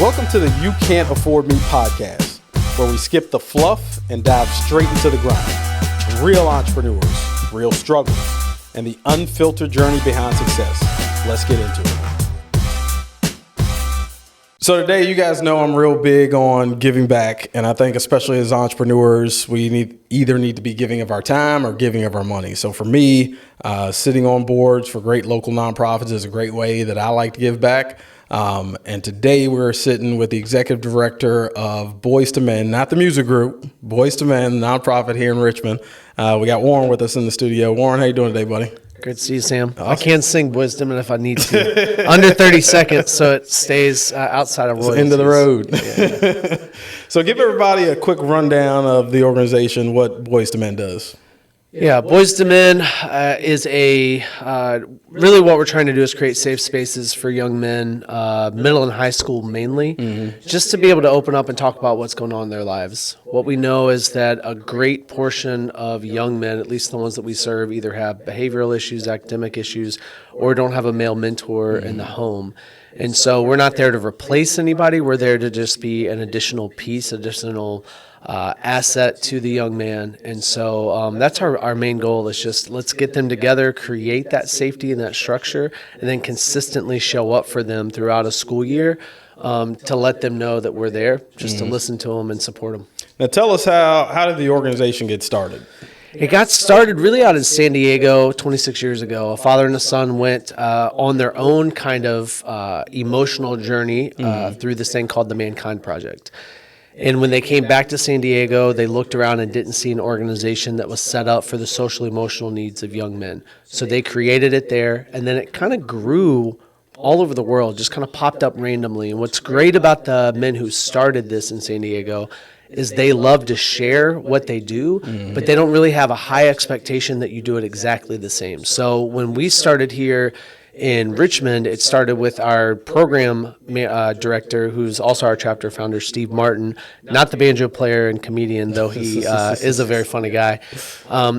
Welcome to the You Can't Afford Me podcast, where we skip the fluff and dive straight into the grind. Real entrepreneurs, real struggles, and the unfiltered journey behind success. Let's get into it. So today, you guys know I'm real big on giving back, and I think especially as entrepreneurs, we either need to be giving of our time or giving of our money. So for me, sitting on boards for great local nonprofits is a great way that I like to give back. And today we're sitting with the executive director of Boyz To Men, not the music group, Boyz To Men, nonprofit here in Richmond. We got Warren with us in the studio. Warren, how you doing today, buddy? Good to see you, Sam. Awesome. I can sing Boyz To Men if I need to. Under 30 seconds, so it stays outside of royalties. End of the road. Yeah. So give everybody a quick rundown of the organization, what Boyz To Men does. Yeah, Boyz To Men is really what we're trying to do is create safe spaces for young men, middle and high school mainly, just to be able to open up and talk about what's going on in their lives. What we know is that a great portion of young men, at least the ones that we serve, either have behavioral issues, academic issues, or don't have a male mentor in the home. And so we're not there to replace anybody. We're there to just be an additional piece, additional asset to the young man. And so that's our main goal is just let's get them together, create that safety and that structure, and then consistently show up for them throughout a school year to let them know that we're there, just to listen to them and support them. Now tell us how did the organization get started? It got started really out in San Diego 26 years ago. A father and a son went on their own kind of emotional journey through this thing called the Mankind Project. And when they came back to San Diego, they looked around and didn't see an organization that was set up for the social emotional needs of young men. So they created it there, and then it kind of grew all over the world, just kind of popped up randomly. And what's great about the men who started this in San Diego is they love to share what they do, but they don't really have a high expectation that you do it exactly the same. So when we started here in Richmond, it started with our program director, who's also our chapter founder, Steve Martin, not the banjo player and comedian, though he is a very funny guy.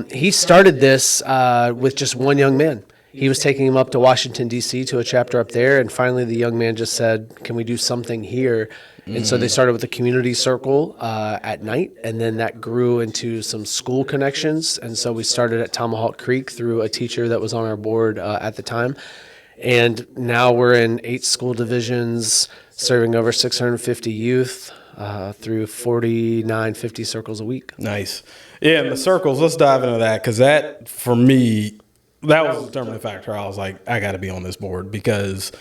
He started this with just one young man. He was taking him up to Washington, D.C. to a chapter up there, and finally the young man just said, can we do something here? And so they started with a community circle at night, and then that grew into some school connections. And so we started at Tomahawk Creek through a teacher that was on our board at the time. And now we're in 8 school divisions, serving over 650 youth through 50 circles a week. Nice. Yeah, and the circles, let's dive into that, because that, for me, that was the determining factor. I was like, I got to be on this board because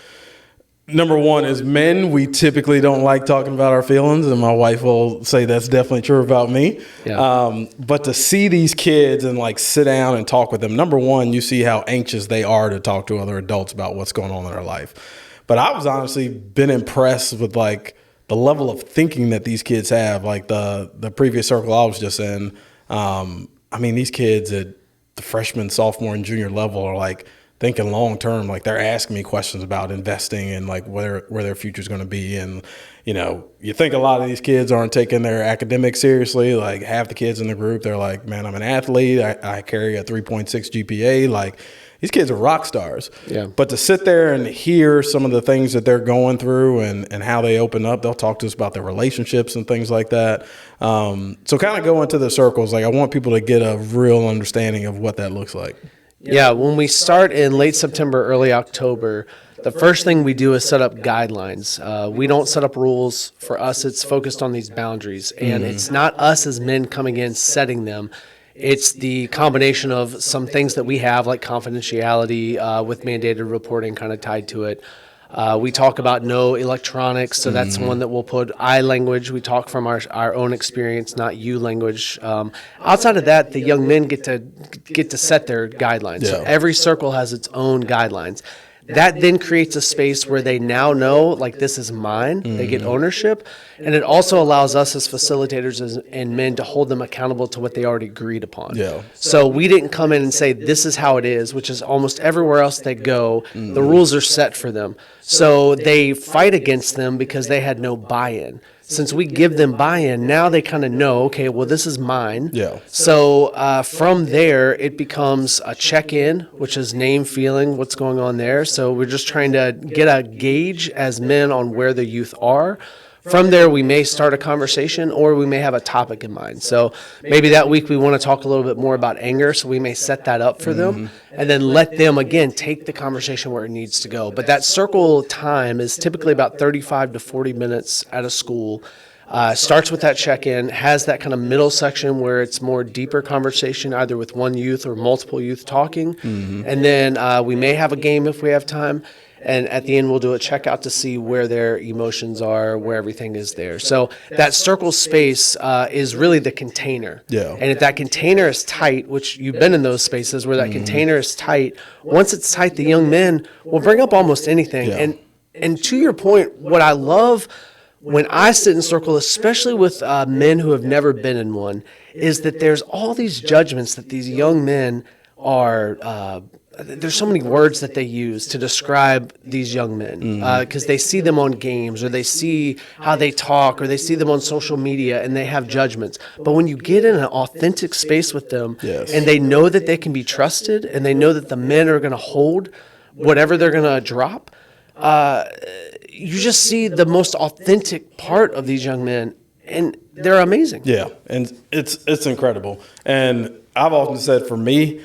number one is men, we typically don't like talking about our feelings, and my wife will say that's definitely true about me. Yeah. But to see these kids and like sit down and talk with them, number one, you see how anxious they are to talk to other adults about what's going on in their life. But I was honestly been impressed with like the level of thinking that these kids have. Like the previous circle I was just in, I mean, these kids at the freshman, sophomore, and junior level are like thinking long term. Like they're asking me questions about investing and like where their future is going to be. And you know, you think a lot of these kids aren't taking their academics seriously. Like half the kids in the group, they're like, man, I'm an athlete. I carry a 3.6 GPA. Like these kids are rock stars. Yeah. But to sit there and hear some of the things that they're going through and how they open up, they'll talk to us about their relationships and things like that. So kind of go into the circles. Like I want people to get a real understanding of what that looks like. Yeah, when we start in late September, early October, the first thing we do is set up guidelines. We don't set up rules. For us, it's focused on these boundaries. And it's not us as men coming in setting them. It's the combination of some things that we have, like confidentiality with mandated reporting kind of tied to it. We talk about no electronics, so that's one that we'll put I language. We talk from our own experience, not you language. Outside of that, the young men get to set their guidelines. Yeah. So every circle has its own guidelines. That then creates a space where they now know, like, this is mine. They get ownership. And it also allows us as facilitators and men to hold them accountable to what they already agreed upon. Yeah. So we didn't come in and say, this is how it is, which is almost everywhere else they go. The rules are set for them. So they fight against them because they had no buy-in. since we give them buy-in, now they kind of know, okay, well, this is mine. Yeah. So from there, it becomes a check-in, which is name, feeling, what's going on there. So we're just trying to get a gauge as men on where the youth are. From there, we may start a conversation or we may have a topic in mind. So maybe that week we want to talk a little bit more about anger, so we may set that up for them and then let them, again, take the conversation where it needs to go. But that circle time is typically about 35 to 40 minutes at a school. Starts with that check-in, has that kind of middle section where it's more deeper conversation, either with one youth or multiple youth talking. And then we may have a game if we have time. And at the end, we'll do a checkout to see where their emotions are, where everything is there. So that circle space is really the container. Yeah. And if that container is tight, which you've been in those spaces where that container is tight, once it's tight, the young men will bring up almost anything. Yeah. And to your point, what I love when I sit in circle, especially with men who have never been in one, is that there's all these judgments that these young men are there's so many words that they use to describe these young men because they see them on games or they see how they talk or they see them on social media and they have judgments. But when you get in an authentic space with them and they know that they can be trusted and they know that the men are going to hold whatever they're going to drop, you just see the most authentic part of these young men, and they're amazing. Yeah, and it's incredible. And I've often said for me,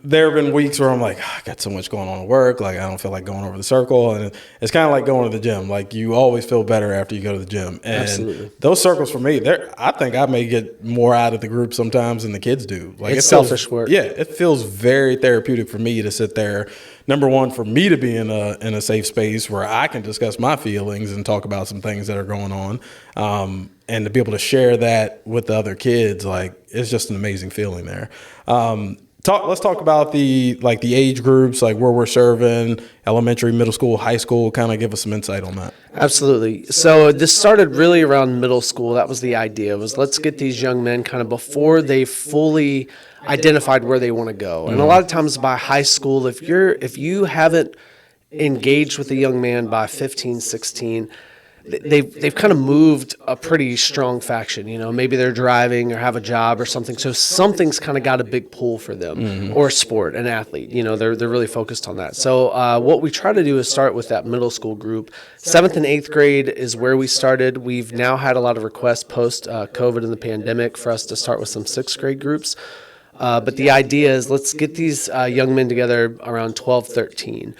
there have been weeks where I'm like, I got so much going on at work. Like, I don't feel like going over the circle. And it's kind of like going to the gym. Like, you always feel better after you go to the gym. And Absolutely. Those circles for me, I think I may get more out of the group sometimes than the kids do. Like, It's it feels, selfish work. Yeah, it feels very therapeutic for me to sit there. Number one, for me to be in a safe space where I can discuss my feelings and talk about some things that are going on. And to be able to share that with the other kids, like, it's just an amazing feeling there. Let's talk about the age groups, like where we're serving, elementary, middle school, high school. Kind of give us some insight on that. Absolutely. So this started really around middle school. That was the idea, was let's get these young men kind of before they fully identified where they want to go. And a lot of times by high school, if you haven't engaged with a young man by 15, 16, they've kind of moved a pretty strong faction. You know, maybe they're driving or have a job or something. So something's kind of got a big pull for them, or a sport, an athlete. You know, they're really focused on that. So what we try to do is start with that middle school group. 7th and 8th grade is where we started. We've now had a lot of requests post COVID and the pandemic for us to start with some 6th grade groups. But the idea is let's get these young men together around 12, 13.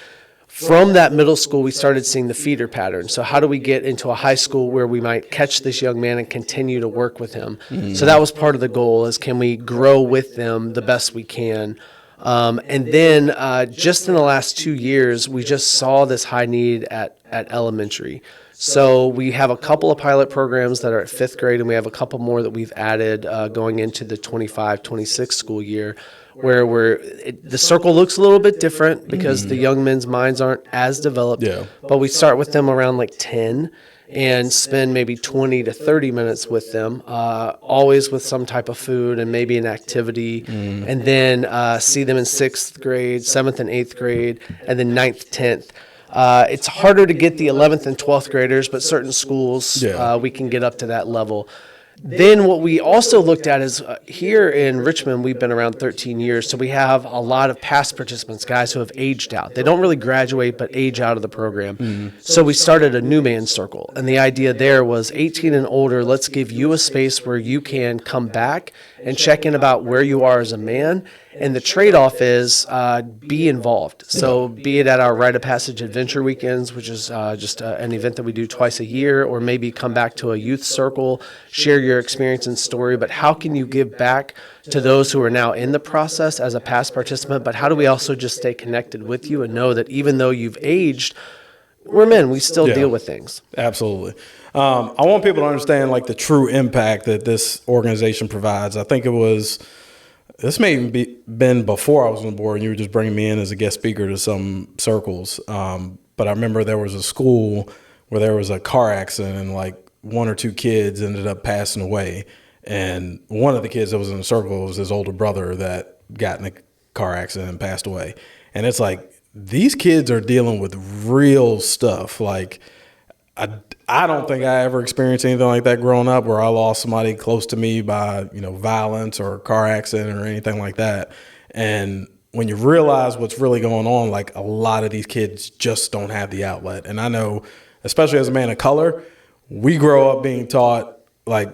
From that middle school, we started seeing the feeder pattern. So how do we get into a high school where we might catch this young man and continue to work with him? So that was part of the goal, is can we grow with them the best we can? And then just in the last 2 years, we just saw this high need at elementary. So we have a couple of pilot programs that are at 5th grade, and we have a couple more that we've added going into the 25-26 school year, where the circle looks a little bit different because the young men's minds aren't as developed. Yeah. But we start with them around like 10 and spend maybe 20 to 30 minutes with them, always with some type of food and maybe an activity, and then see them in 6th grade, 7th and 8th grade, and then 9th, 10th. It's harder to get the 11th and 12th graders, but certain schools, we can get up to that level. Then what we also looked at is here in Richmond, we've been around 13 years, so we have a lot of past participants, guys who have aged out. They don't really graduate, but age out of the program. So we started a new man circle, and the idea there was 18 and older, let's give you a space where you can come back and check in about where you are as a man. And the trade-off is be involved. So be it at our Rite of Passage Adventure Weekends, which is just an event that we do twice a year, or maybe come back to a youth circle, share your experience and story. But how can you give back to those who are now in the process as a past participant? But how do we also just stay connected with you and know that even though you've aged, we're men, we still deal with things. Absolutely. I want people to understand like the true impact that this organization provides. I think this may even been before I was on the board and you were just bringing me in as a guest speaker to some circles. But I remember there was a school where there was a car accident and like 1 or 2 kids ended up passing away. And one of the kids that was in the circle was his older brother that got in a car accident and passed away. And it's like, these kids are dealing with real stuff. Like, I don't think I ever experienced anything like that growing up where I lost somebody close to me by, violence or a car accident or anything like that. And when you realize what's really going on, like a lot of these kids just don't have the outlet. And I know, especially as a man of color, we grow up being taught like,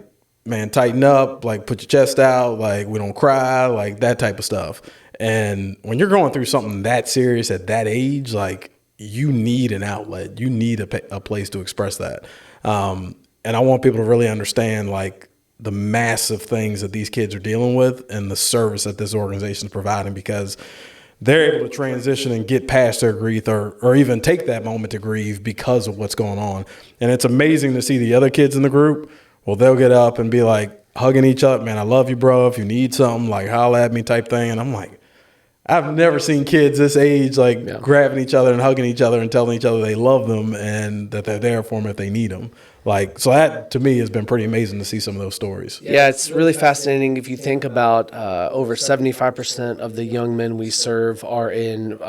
man, tighten up, like put your chest out, like we don't cry, like that type of stuff. And when you're going through something that serious at that age, like you need an outlet, you need a place to express that. And I want people to really understand like the massive things that these kids are dealing with and the service that this organization is providing, because they're able to transition and get past their grief or even take that moment to grieve because of what's going on. And it's amazing to see the other kids in the group. Well, they'll get up and be like hugging each other, man, I love you, bro. If you need something, like holla at me type thing. And I'm like, I've never seen kids this age like grabbing each other and hugging each other and telling each other they love them and that they're there for them if they need them. Like, so that to me has been pretty amazing to see some of those stories. Yeah, it's really fascinating. If you think about over 75% of the young men we serve are in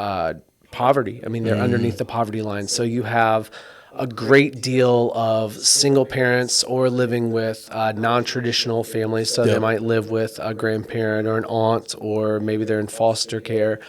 poverty. I mean, they're underneath the poverty line. So you have a great deal of single parents or living with non-traditional families. So they might live with a grandparent or an aunt, or maybe they're in foster care.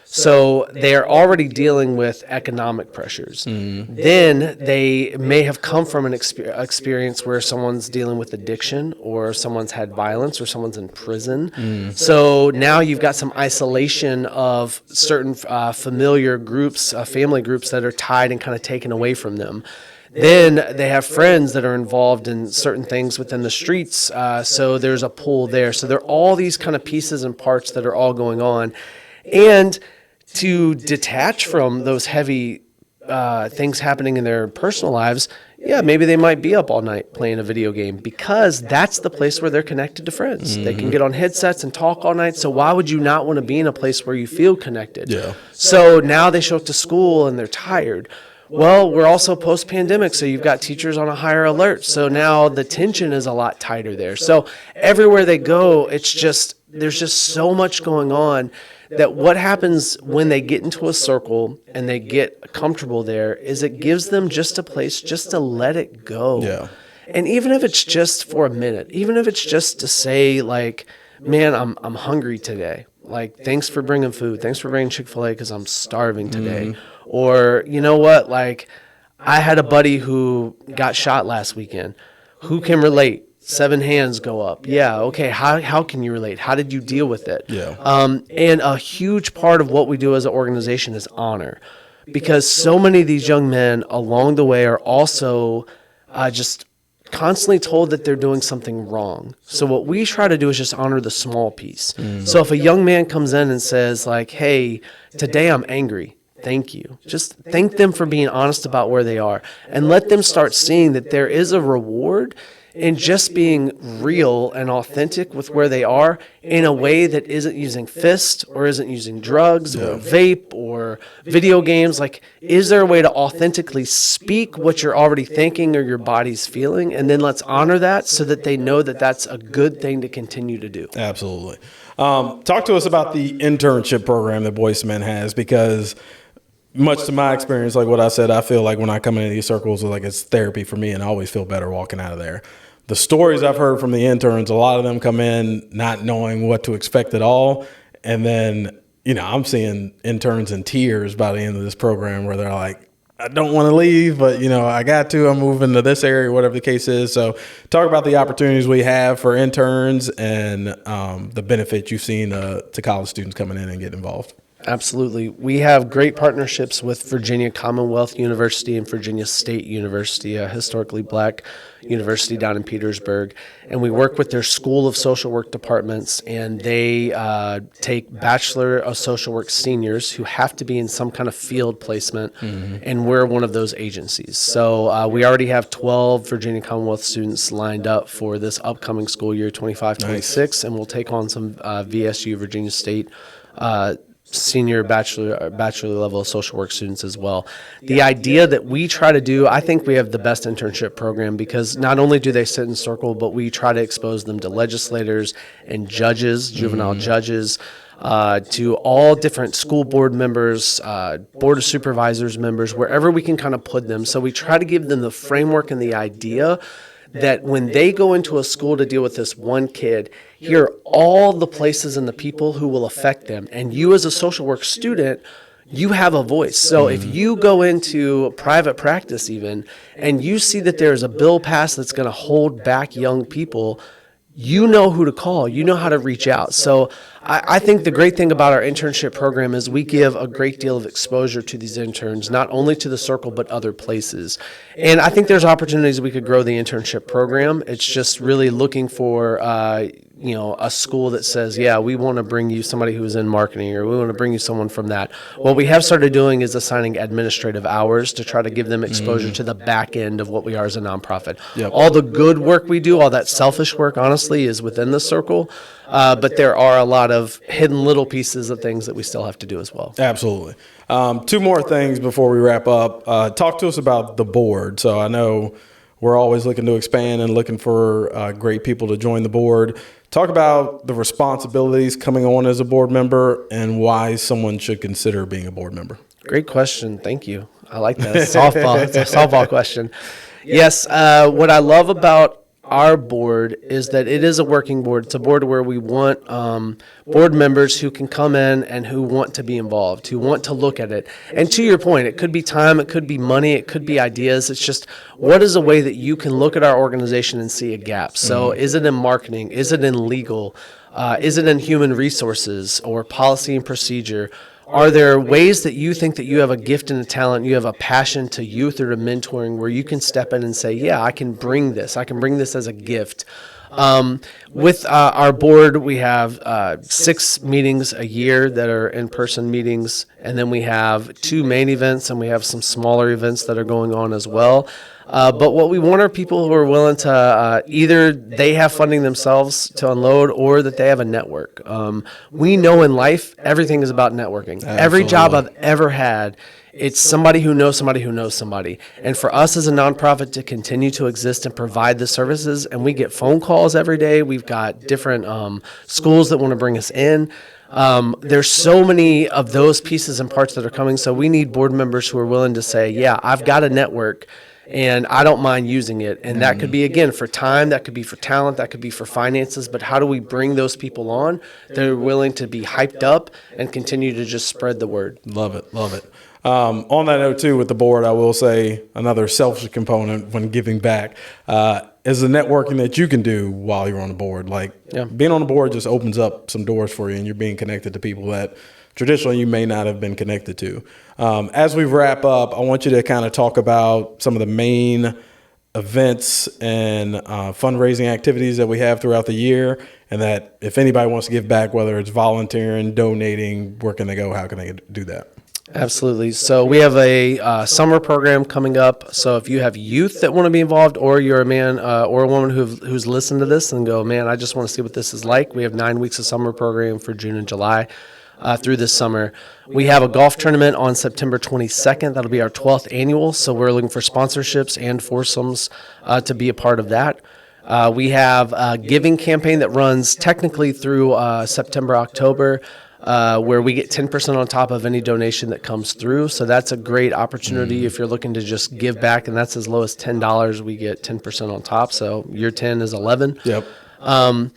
So they're already dealing with economic pressures. Then they may have come from an experience where someone's dealing with addiction, or someone's had violence, or someone's in prison. So now you've got some isolation of certain familiar groups, family groups that are tied and kind of taken away from them. Then they have friends that are involved in certain things within the streets. So there's a pull there. So there are all these kind of pieces and parts that are all going on. And to detach from those heavy things happening in their personal lives, maybe they might be up all night playing a video game, because that's the place where they're connected to friends. They can get on headsets and talk all night. So why would you not want to be in a place where you feel connected? Yeah. So now they show up to school and they're tired. Well, we're also post-pandemic, so you've got teachers on a higher alert. So now the tension is a lot tighter there. So everywhere they go, there's just so much going on, that what happens when they get into a circle and they get comfortable there is it gives them just a place just to let it go. Yeah. And even if it's just for a minute, even if it's just to say like, man, I'm hungry today. Like, thanks for bringing food. Thanks for bringing Chick-fil-A because I'm starving today. Or, you know what, like I had a buddy who got shot last weekend. Who can relate? 7 hands go up. Yeah, okay, how can you relate? How did you deal with it? Yeah. And a huge part of what we do as an organization is honor. Because so many of these young men along the way are also just constantly told that they're doing something wrong. So what we try to do is just honor the small piece. So if a young man comes in and says like, hey, today I'm angry, thank you. Just thank them for being honest about where they are, and let them start seeing that there is a reward in just being real and authentic with where they are in a way that isn't using fists or isn't using drugs or vape or video games. Like, is there a way to authentically speak what you're already thinking or your body's feeling? And then let's honor that so that they know that that's a good thing to continue to do. Absolutely. Talk to us about the internship program that Boyz To Men has, because much to my experience, like what I said, I feel like when I come into these circles, like it's therapy for me, and I always feel better walking out of there. The stories I've heard from the interns, a lot of them come in not knowing what to expect at all. And then, I'm seeing interns in tears by the end of this program where they're like, I don't want to leave, but, I got to. I'm moving to this area, whatever the case is. So talk about the opportunities we have for interns and the benefits you've seen to college students coming in and getting involved. Absolutely. We have great partnerships with Virginia Commonwealth University and Virginia State University, a historically black university down in Petersburg. And we work with their School of Social Work departments, and they take Bachelor of Social Work seniors who have to be in some kind of field placement, and we're one of those agencies. So we already have 12 Virginia Commonwealth students lined up for this upcoming school year, 25-26, and we'll take on some VSU, Virginia State senior bachelor level social work students as well. The idea that we try to do, I think we have the best internship program, because not only do they sit in circle, but we try to expose them to legislators and judges, juvenile judges, to all different school board members, board of supervisors members, wherever we can kind of put them. So we try to give them the framework and the idea that when they go into a school to deal with this one kid, here are all the places and the people who will affect them. And you as a social work student, you have a voice. So if you go into private practice even, and you see that there's a bill passed that's going to hold back young people, you know who to call, you know how to reach out. So I think the great thing about our internship program is we give a great deal of exposure to these interns, not only to the circle, but other places. And I think there's opportunities we could grow the internship program. It's just really looking for, a school that says, yeah, we want to bring you somebody who's in marketing, or we want to bring you someone from that. What we have started doing is assigning administrative hours to try to give them exposure to the back end of what we are as a nonprofit. Yep. All the good work we do, all that selfish work, honestly, is within the circle. But there are a lot of hidden little pieces of things that we still have to do as well. Absolutely. Two more things before we wrap up. Talk to us about the board. So I know we're always looking to expand and looking for great people to join the board. Talk about the responsibilities coming on as a board member and why someone should consider being a board member. Great question. Thank you. I like that. Softball. It's a softball question. Yes. What I love about our board is that it is a working board. It's a board where we want board members who can come in and who want to be involved, who want to look at it. And to your point, it could be time, it could be money, it could be ideas. It's just, what is a way that you can look at our organization and see a gap? So is it in marketing? Is it in legal? Is it in human resources or policy and procedure? Are there ways that you think that you have a gift and a talent, you have a passion to youth or to mentoring where you can step in and say, yeah, I can bring this as a gift? With our board, we have 6 meetings a year that are in-person meetings, and then we have 2 main events, and we have some smaller events that are going on as well. But what we want are people who are willing to either they have funding themselves to unload or that they have a network. We know in life, everything is about networking. Absolutely. Every job I've ever had, it's somebody who knows somebody who knows somebody. And for us as a nonprofit to continue to exist and provide the services, and we get phone calls every day, we've got different schools that want to bring us in. There's so many of those pieces and parts that are coming. So we need board members who are willing to say, yeah, I've got a network and I don't mind using it. And that could be, again, for time, that could be for talent, that could be for finances. But how do we bring those people on that are willing to be hyped up and continue to just spread the word? Love it. Love it. On that note, too, with the board, I will say another selfish component when giving back is the networking that you can do while you're on the board. Like being on the board just opens up some doors for you, and you're being connected to people that traditionally you may not have been connected to. As we wrap up, I want you to kind of talk about some of the main events and fundraising activities that we have throughout the year, and that if anybody wants to give back, whether it's volunteering, donating, where can they go? How can they do that? Absolutely. So we have a summer program coming up. So if you have youth that want to be involved, or you're a man or a woman who's listened to this and go, man, I just want to see what this is like, we have 9 weeks of summer program for June and July. Through this summer. We have a golf tournament on September 22nd. That'll be our 12th annual. So we're looking for sponsorships and foursomes to be a part of that. We have a giving campaign that runs technically through September, October, where we get 10% on top of any donation that comes through. So that's a great opportunity if you're looking to just give back, and that's as low as $10. We get 10% on top. So year 10 is 11. Yep. And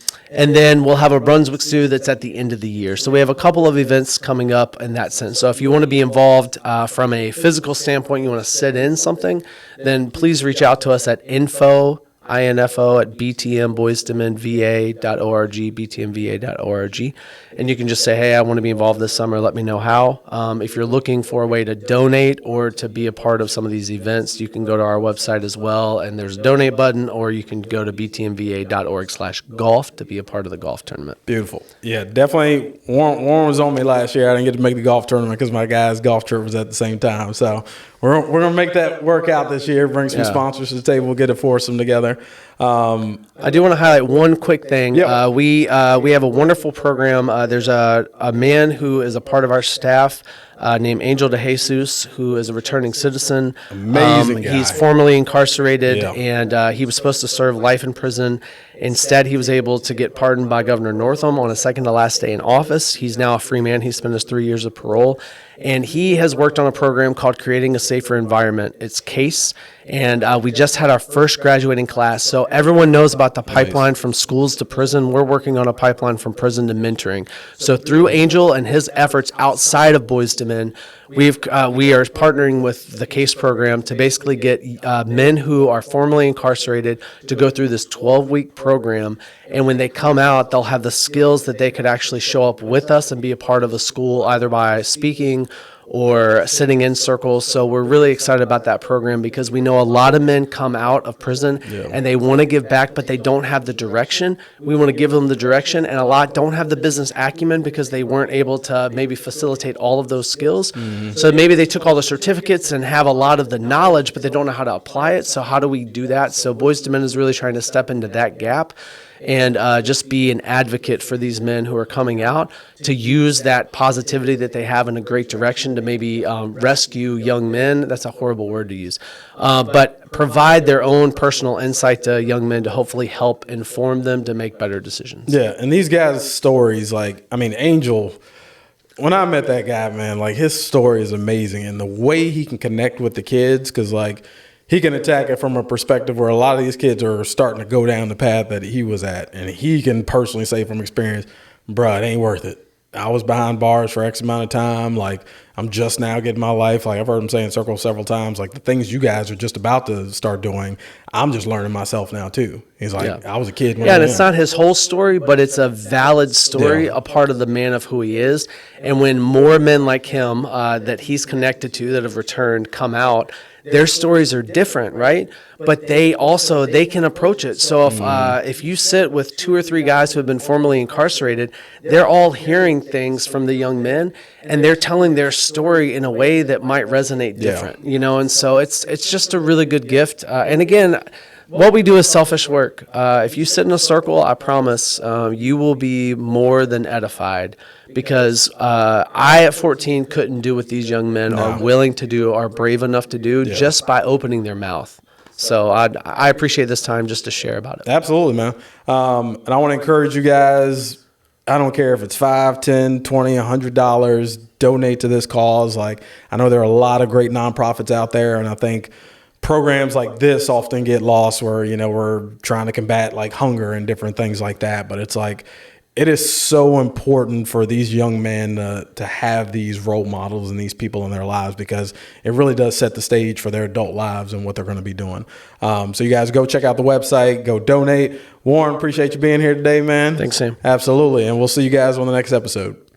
then we'll have a Brunswick Stew that's at the end of the year. So we have a couple of events coming up in that sense. So if you want to be involved from a physical standpoint, you want to sit in something, then please reach out to us at info at btmboystomenva.org, btmva.org. And you can just say, hey, I want to be involved this summer. Let me know how. If you're looking for a way to donate or to be a part of some of these events, you can go to our website as well, and there's a donate button, or you can go to btmva.org/golf to be a part of the golf tournament. Beautiful. Yeah, definitely. Warren was on me last year. I didn't get to make the golf tournament because my guys' golf trip was at the same time. So we're going to make that work out this year, bring some sponsors to the table, get a foursome together. I do want to highlight one quick thing. Yeah. We have a wonderful program. There's a man who is a part of our staff named Angel de Jesus, who is a returning citizen. Amazing guy. He's formerly incarcerated, Yeah. and he was supposed to serve life in prison. Instead, he was able to get pardoned by Governor Northam on his second to last day in office. He's now a free man. He spent his 3 years of parole, and he has worked on a program called Creating a Safer Environment. It's CASE, and we just had our first graduating class. So everyone knows about the pipeline from schools to prison. We're working on a pipeline from prison to mentoring. So through Angel and his efforts outside of Boyz To Men, we are partnering with the CASE program to basically get men who are formerly incarcerated to go through this 12-week program. And when they come out, they'll have the skills that they could actually show up with us and be a part of a school, either by speaking or sitting in circles. So we're really excited about that program because we know a lot of men come out of prison and they want to give back, but they don't have the direction. We want to give them the direction, and a lot don't have the business acumen because they weren't able to maybe facilitate all of those skills. So maybe they took all the certificates and have a lot of the knowledge, but they don't know how to apply it. So how do we do that? So Boyz To Men is really trying to step into that gap and just be an advocate for these men who are coming out to use that positivity that they have in a great direction to maybe rescue young men. That's a horrible word to use, but provide their own personal insight to young men to hopefully help inform them to make better decisions. Yeah, and these guys' stories, like, I mean, Angel, when I met that guy, man, like, his story is amazing, and the way he can connect with the kids, because, like, he can attack it from a perspective where a lot of these kids are starting to go down the path that he was at, and he can personally say from experience, bruh, it ain't worth it. I was behind bars for X amount of time. Like, I'm just now getting my life. Like, I've heard him say in circles several times, like, the things you guys are just about to start doing, I'm just learning myself now too. He's like, I was a kid. Yeah, and it's not his whole story, but it's a valid story, a part of the man of who he is. And when more men like him that he's connected to that have returned come out, their stories are different, right? But they can approach it. So if you sit with 2 or 3 guys who have been formerly incarcerated, they're all hearing things from the young men, and they're telling their story in a way that might resonate different, you know. And so it's just a really good gift. And again, what we do is selfish work. If you sit in a circle, I promise you will be more than edified, because I at 14 couldn't do what these young men are willing to do, are brave enough to do, just by opening their mouth. So I appreciate this time just to share about it. Absolutely, man. And I want to encourage you guys, I don't care if it's $5, $10, $20, $100, donate to this cause. Like, I know there are a lot of great nonprofits out there, and I think programs like this often get lost where, you know, we're trying to combat like hunger and different things like that. But it's like, it is so important for these young men to have these role models and these people in their lives, because it really does set the stage for their adult lives and what they're going to be doing. So you guys go check out the website, go donate. Warren, appreciate you being here today, man. Thanks, Sam. Absolutely. And we'll see you guys on the next episode.